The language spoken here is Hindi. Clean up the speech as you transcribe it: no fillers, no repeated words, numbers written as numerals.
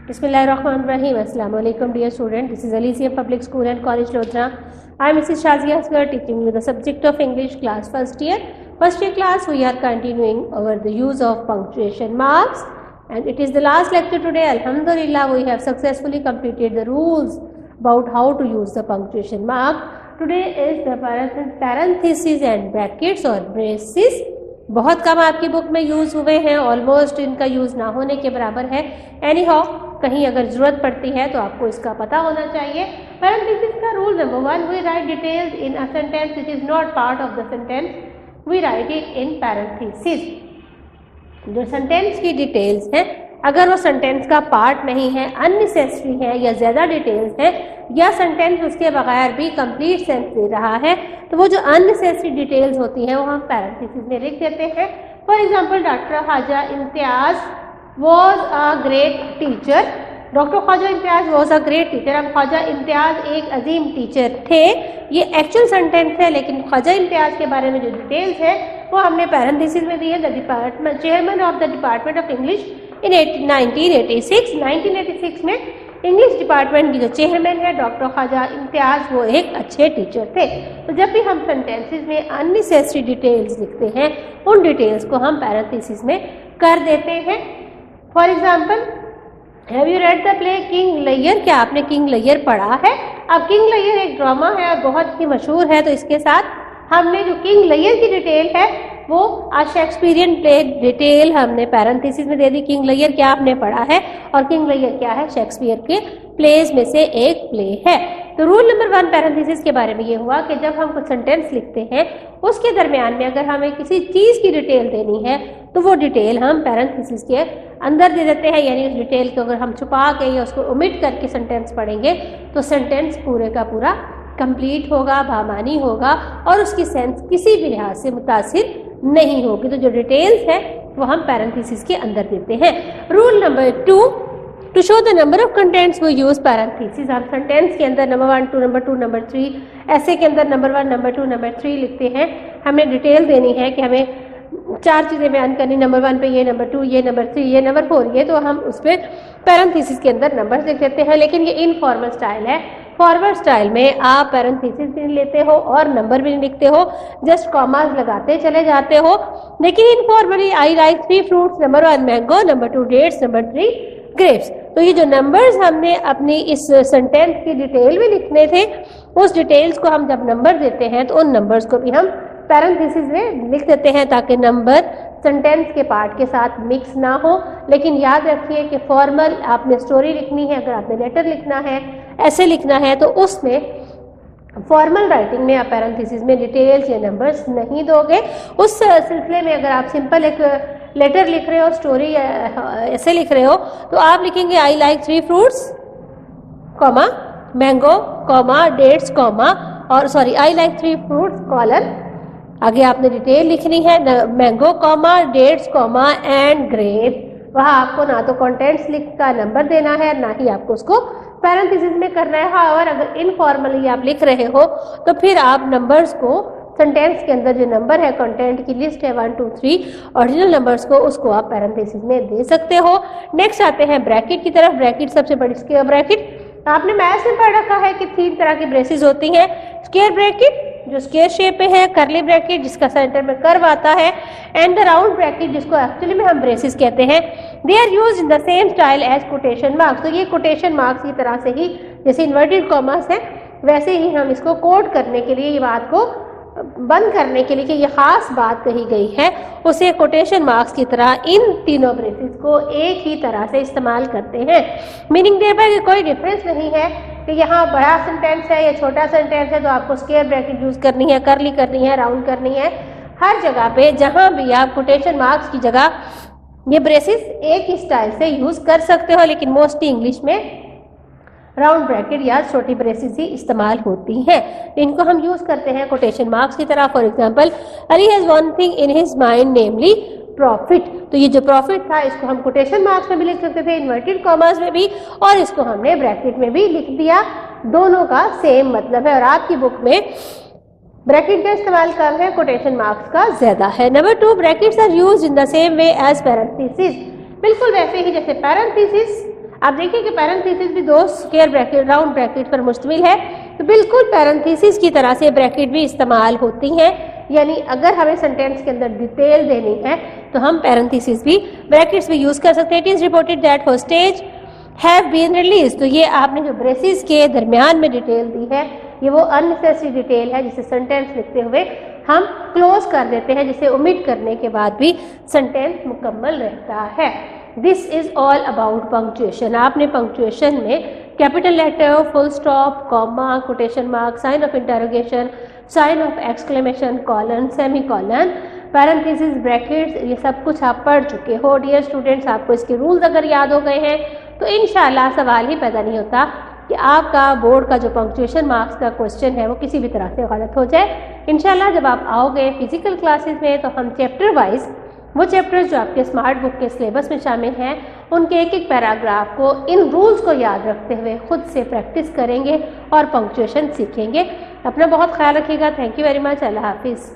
Bismillahirrahmanirrahim. Assalamu alaikum dear student. This is Alizium Public School and College Lodhran. I am Mrs. Shazia here teaching you the subject of English class first year. First year class we are continuing over the use of punctuation marks and it is the last lecture today. Alhamdulillah we have successfully completed the rules about how to use the punctuation mark. Today is the parenthesis and brackets or braces. बहुत कम आपकी बुक में यूज हुए हैं, ऑलमोस्ट इनका यूज ना होने के बराबर है. एनी हाउ कहीं अगर जरूरत पड़ती है तो आपको इसका पता होना चाहिए. पैरेंथेसिस का rule number 1, we write details in a sentence which is not part of the sentence, we write it in parenthesis. जो सेंटेंस की डिटेल्स हैं अगर वो सेंटेंस का पार्ट नहीं है, अननेसेसरी है या ज़्यादा डिटेल्स है या सेंटेंस उसके बगैर भी कंप्लीट सेंस दे रहा है तो वो जो अननेसेसरी डिटेल्स होती हैं वो हम पैरेंथेसिस में लिख देते हैं. For example doctor Khwaja Imtiaz was a great teacher. Doctor Khwaja Imtiaz was a great teacher. अब ख्वाजा इम्तियाज एक अजीम टीचर थे, ये एक्चुअल सेंटेंस है, लेकिन ख्वाजा इम्तियाज के बारे में जो डिटेल्स है वो हमने पैरेंथेसिस में दी है. The department chairman of the department of English in 1986 में इंग्लिश डिपार्टमेंट की जो चेयरमैन है डॉक्टर ख्वाजा इम्तियाज वो एक अच्छे टीचर थे. तो जब भी हम सेंटेंसेस में अननेसेसरी डिटेल्स लिखते हैं उन डिटेल्स को हम पैरेंथेसिस में कर देते हैं. For example, have you read the play King Lear? क्या आपने किंग लियर पढ़ा है? अब किंग लियर एक ड्रामा है और बहुत ही मशहूर है, तो इसके साथ हमने जो किंग लियर की डिटेल है वो आज शेक्सपियरियन प्ले डिटेल हमने पैरेंथेसिस में दे दी. किंग लियर क्या आपने पढ़ा है और किंग लियर क्या है? शेक्सपियर के प्लेज में से एक प्ले है. तो रूल नंबर 1 पैरेंथेसिस के बारे में ये हुआ कि जब हम कुछ सेंटेंस लिखते हैं उसके दरमियान में अगर हमें किसी चीज़ की डिटेल देनी है तो वो डिटेल हम पैरेंथेसिस के अंदर दे देते हैं. यानी उस डिटेल को अगर हम छुपा के या उसको ओमिट करके सेंटेंस पढ़ेंगे तो सेंटेंस पूरे का पूरा कंप्लीट होगा, भामानी होगा और उसकी सेंस किसी भी लिहाज से मुतासिर नहीं होगी. तो जो डिटेल्स है वो हम पैरेंथेसिस के अंदर देते हैं. Rule number 2, to show the number of contents we use parenthesis. हम सेंटेंस के अंदर नंबर 1, नंबर 2, नंबर 3, ऐसे के अंदर नंबर 1, नंबर 2, नंबर 3 लिखते हैं. हमें डिटेल देनी है कि हमें 4 चीज़ें बयान करनी, नंबर 1 पे ये, नंबर 2 ये, नंबर 3 ये, नंबर 4 ये, तो हम उस पर पैरेंथेसिस के अंदर नंबर लिख देते हैं. लेकिन ये इनफॉर्मल स्टाइल है. फॉरवर्ड स्टाइल में आप पैरेंथेसिस भी लेते हो और नंबर भी नहीं लिखते हो, जस्ट कॉमास लगाते चले जाते हो. लेकिन informally I like 3 fruits, number 1 mango, number 2 dates, number 3 grapes. तो ये जो नंबर्स हमने अपनी इस सेंटेंस की डिटेल में लिखने थे उस डिटेल्स को हम जब नंबर देते हैं तो उन नंबर्स को भी हम पैरेंथेसिस में लिख देते हैं ताकि नंबर सेंटेंस के पार्ट के साथ मिक्स ना हो. लेकिन याद रखिए कि फॉर्मल आपने स्टोरी लिखनी है, अगर आपने लेटर लिखना है, ऐसे लिखना है तो उसमें फॉर्मल राइटिंग में आप पैरेंथेसिस में डिटेल्स या नंबर्स नहीं दोगे. उस सिलसिले में अगर आप सिंपल एक लेटर लिख रहे हो, स्टोरी ऐसे लिख रहे हो तो आप लिखेंगे I like 3 fruits comma mango comma dates comma और sorry I like 3 fruits colon, आगे आपने डिटेल लिखनी है mango comma dates comma and grapes. वहाँ आपको ना तो कंटेंट्स लिख का नंबर देना है ना ही आपको उसको पैरेंथेसिस में करना है. और अगर इनफॉर्मली आप लिख रहे हो तो फिर आप नंबर्स को सेंटेंस के अंदर जो नंबर है कंटेंट की लिस्ट है 1, 2, 3 ओरिजिनल नंबर्स को उसको आप पैरेंथेसिस में दे सकते हो. नेक्स्ट आते हैं ब्रैकेट की तरफ. ब्रैकेट सबसे बड़ी स्क्वायर ब्रैकेट. आपने मैथ्स में पढ़ रखा है कि 3 तरह की ब्रेसेस होती हैं. स्क्वायर ब्रैकेट जो स्क्वायर शेप में है, कर्ली ब्रैकेट जिसका सेंटर में कर्व आता है एंड द राउंड ब्रैकेट जिसको एक्चुअली में हम ब्रेसेस कहते हैं. They are used in the same style as quotation marks. तो ये कोटेशन मार्क्स की तरह से ही जैसे इन्वर्टेड कॉमास है वैसे ही हम इसको कोड करने के लिए, ये बात को बंद करने के लिए कि ये खास बात कही गई है उसे कोटेशन मार्क्स की तरह इन तीनों ब्रेसेस को एक ही तरह से इस्तेमाल करते हैं. मीनिंग देयर बाय कोई डिफरेंस नहीं है कि यहाँ बड़ा सेंटेंस है या छोटा सेंटेंस है तो आपको स्क्वायर ब्रैकेट यूज करनी है, कर्ली करनी है, राउंड करनी है. हर जगह पे जहाँ भी आप कोटेशन मार्क्स की जगह ये ब्रेसेस एक ही स्टाइल से यूज कर सकते हो. लेकिन मोस्टली इंग्लिश में राउंड ब्रैकेट या छोटी ब्रेसेस ही इस्तेमाल होती हैं. इनको हम यूज करते हैं कोटेशन मार्क्स की तरह. For example, Ali has one thing in his mind namely profit. तो ये जो प्रॉफिट था इसको हम कोटेशन मार्क्स में भी लिख सकते थे, इन्वर्टेड कॉमास में भी, और इसको हमने ब्रैकेट में भी लिख दिया. दोनों का सेम मतलब है और आपकी बुक में ब्रैकेट का इस्तेमाल कम है, कोटेशन मार्क्स का ज्यादा है. Number 2, brackets are used in the same way as parenthesis. बिल्कुल वैसे ही जैसे पैरेंथेसिस आप देखिए कि पैरेंथेसिस भी 2 स्क्वायर ब्रैकेट राउंड ब्रैकेट पर मुश्तमिल है, तो बिल्कुल पैरेंथेसिस की तरह से ब्रैकेट भी इस्तेमाल होती हैं। यानी अगर हमें सेंटेंस के अंदर डिटेल देनी है तो हम पैरेंथेसिस भी ब्रैकेट्स भी यूज कर सकते हैं। It is reported that hostage have been release, तो ये आपने जो ब्रेसिस के दरमियान में डिटेल दी है ये वो अननेसेसरी डिटेल है जिसे सेंटेंस लिखते हुए हम क्लोज कर देते हैं, जिसे ओमिट करने के बाद भी सेंटेंस मुकम्मल रहता है। This is all about punctuation. आपने पंक्चुएशन में capital letter, full stop, comma, quotation mark, sign of interrogation, sign of exclamation, colon, semicolon, parenthesis, brackets, ये सब कुछ आप पढ़ चुके हो। डियर स्टूडेंट्स, आपको इसके रूल्स अगर याद हो गए हैं तो इंशाल्लाह सवाल ही पैदा नहीं होता कि आपका बोर्ड का जो पंक्चुएशन मार्क्स का क्वेश्चन है वो किसी भी तरह से गलत हो जाए। इंशाल्लाह जब आप आओगे फिजिकल क्लासेस में तो हम चैप्टर वाइज वो चैप्टर्स जो आपके स्मार्ट बुक के सिलेबस में शामिल हैं उनके एक एक पैराग्राफ को इन रूल्स को याद रखते हुए खुद से प्रैक्टिस करेंगे और पंक्चुएशन सीखेंगे। अपना बहुत ख्याल रखिएगा। Thank you very much. अल्लाह हाफिज़।